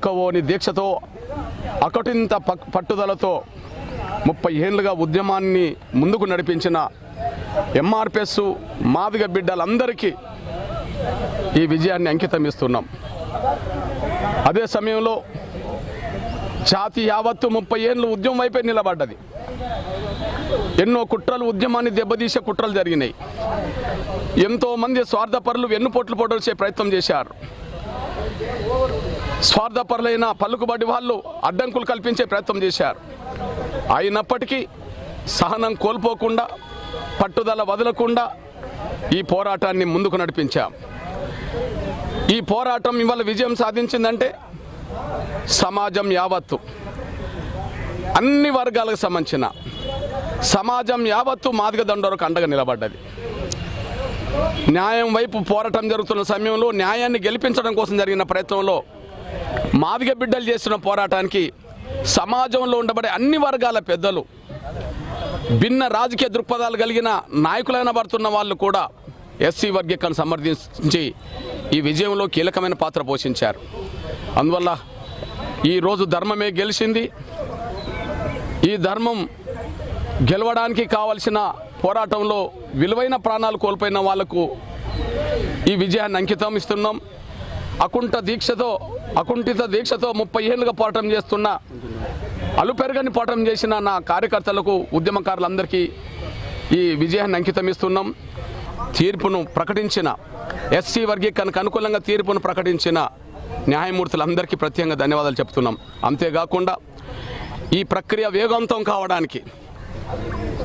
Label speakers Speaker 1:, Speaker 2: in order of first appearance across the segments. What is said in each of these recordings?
Speaker 1: మొక్కవోని దీక్షతో అకటింత పట్టుదలతో 30 ఏళ్ళుగా ఉద్యమాన్ని ముందుకు నడిపించిన ఎంఆర్పిఎస్ మాదిగ బిడ్డలందరికీ ఈ విజయాన్ని అంకితం ఇస్తున్నాం. అదే సమయంలో జాతి యావత్తు 30 ఏళ్ళు ఉద్యమం వైపే నిలబడ్డది. ఎన్నో కుట్రలు, ఉద్యమాన్ని దెబ్బతీసే కుట్రలు జరిగినాయి. ఎంతోమంది స్వార్థపరులు వెన్నుపోట్లు పొడవచ్చే ప్రయత్నం చేశారు. స్వార్థపరులైన పలుకుబడి వాళ్ళు అడ్డంకులు కల్పించే ప్రయత్నం చేశారు. అయినప్పటికీ సహనం కోల్పోకుండా, పట్టుదల వదలకుండా ఈ పోరాటాన్ని ముందుకు నడిపించాం. ఈ పోరాటం ఇవాళ విజయం సాధించిందంటే సమాజం యావత్తు, అన్ని వర్గాలకు సంబంధించిన సమాజం యావత్తు మాదిగ దండోరకు అండగా నిలబడ్డది. న్యాయం వైపు పోరాటం జరుగుతున్న సమయంలో న్యాయాన్ని గెలిపించడం కోసం జరిగిన ప్రయత్నంలో మాదిగ బిడ్డలు చేస్తున్న పోరాటానికి సమాజంలో ఉండబడే అన్ని వర్గాల పెద్దలు, భిన్న రాజకీయ దృక్పథాలు కలిగిన నాయకులైన పడుతున్న వాళ్ళు కూడా ఎస్సీ వర్గీకరణ సమర్థించి ఈ విజయంలో కీలకమైన పాత్ర పోషించారు. అందువల్ల ఈరోజు ధర్మమే గెలిచింది. ఈ ధర్మం గెలవడానికి కావలసిన పోరాటంలో విలువైన ప్రాణాలు కోల్పోయిన వాళ్లకు ఈ విజయాన్ని అంకితం ఇస్తున్నాం. అకుంఠిత దీక్షతో 30 ఏళ్ళుగా పోరాటం చేస్తున్న, అలుపెరగని పోరాటం చేసిన నా కార్యకర్తలకు, ఉద్యమకారులందరికీ ఈ విజయాన్ని అంకితం ఇస్తున్నాం. తీర్పును ప్రకటించిన, ఎస్సీ వర్గీకరణకు అనుకూలంగా తీర్పును ప్రకటించిన న్యాయమూర్తులందరికీ ప్రత్యేకంగా ధన్యవాదాలు చెప్తున్నాం. అంతేకాకుండా ఈ ప్రక్రియ వేగవంతం కావడానికి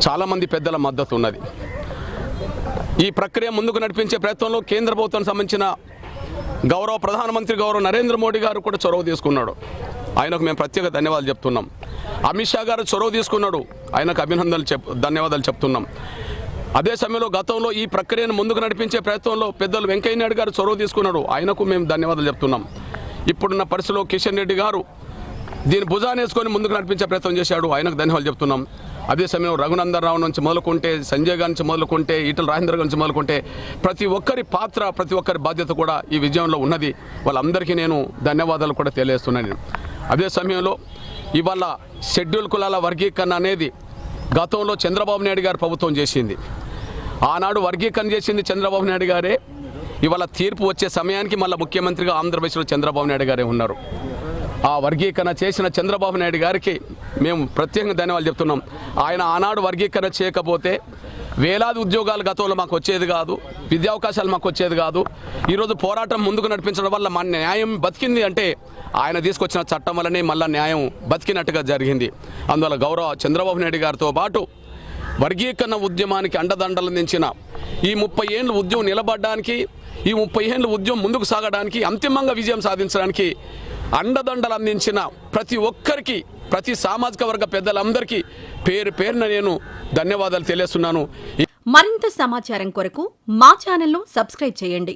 Speaker 1: చాలామంది పెద్దల మద్దతు ఉన్నది. ఈ ప్రక్రియ ముందుకు నడిపించే ప్రయత్నంలో కేంద్ర ప్రభుత్వానికి సంబంధించిన గౌరవ ప్రధానమంత్రి నరేంద్ర మోడీ గారు కూడా చొరవ తీసుకున్నాడు. ఆయనకు మేము ప్రత్యేక ధన్యవాదాలు చెప్తున్నాం. అమిత్ షా గారు చొరవ తీసుకున్నాడు, ఆయనకు ధన్యవాదాలు చెప్తున్నాం. అదే సమయంలో గతంలో ఈ ప్రక్రియను ముందుకు నడిపించే ప్రయత్నంలో పెద్దలు వెంకయ్య నాయుడు గారు చొరవ తీసుకున్నాడు, ఆయనకు మేము ధన్యవాదాలు చెప్తున్నాం. ఇప్పుడున్న పరిస్థితిలో కిషన్ రెడ్డి గారు దీన్ని భుజానేసుకొని ముందుకు నడిపించే ప్రయత్నం చేశాడు, ఆయనకు ధన్యవాదాలు చెప్తున్నాం. అదే సమయంలో రఘునందన్ రావు నుంచి మొదలుకుంటే, సంజయ్ గారి నుంచి మొదలుకుంటే, ఈటల రాజేందర్ నుంచి మొదలుకుంటే ప్రతి ఒక్కరి పాత్ర, ప్రతి ఒక్కరి బాధ్యత కూడా ఈ విజయంలో ఉన్నది. వాళ్ళందరికీ నేను ధన్యవాదాలు కూడా తెలియజేస్తున్నాను. అదే సమయంలో ఇవాళ షెడ్యూల్ కులాల వర్గీకరణ అనేది గతంలో చంద్రబాబు నాయుడు గారు ప్రభుత్వం చేసింది. ఆనాడు వర్గీకరణ చేసింది చంద్రబాబు నాయుడు గారే. ఇవాళ తీర్పు వచ్చే సమయానికి మళ్ళీ ముఖ్యమంత్రిగా ఆంధ్రప్రదేశ్లో చంద్రబాబు నాయుడు గారే ఉన్నారు. ఆ వర్గీకరణ చేసిన చంద్రబాబు నాయుడు గారికి మేము ప్రత్యేకంగా ధన్యవాదాలు చెప్తున్నాం. ఆయన ఆనాడు వర్గీకరణ చేయకపోతే వేలాది ఉద్యోగాలు గతంలో మాకు వచ్చేది కాదు, విద్యా అవకాశాలు మాకు వచ్చేది కాదు. ఈరోజు పోరాటం ముందుకు నడిపించడం వల్ల మన న్యాయం బతికింది అంటే ఆయన తీసుకొచ్చిన చట్టం వల్లనే మళ్ళీ న్యాయం బతికినట్టుగా జరిగింది. అందువల్ల గౌరవ చంద్రబాబు నాయుడు గారితో పాటు వర్గీకరణ ఉద్యమానికి అండదండలు అందించిన, ఈ 30 ఏళ్ళు ఉద్యమం నిలబడడానికి, ఈ 30 ఏళ్ళు ఉద్యమం ముందుకు సాగడానికి, అంతిమంగా విజయం సాధించడానికి అండదండలు అందించిన ప్రతి ఒక్కరికి, ప్రతి సామాజిక వర్గ పెద్దలందరికీ పేరు పేరున నేను ధన్యవాదాలు తెలియజేస్తున్నాను.
Speaker 2: మరింత సమాచారం కొరకు మా ఛానల్ను సబ్స్క్రైబ్ చేయండి.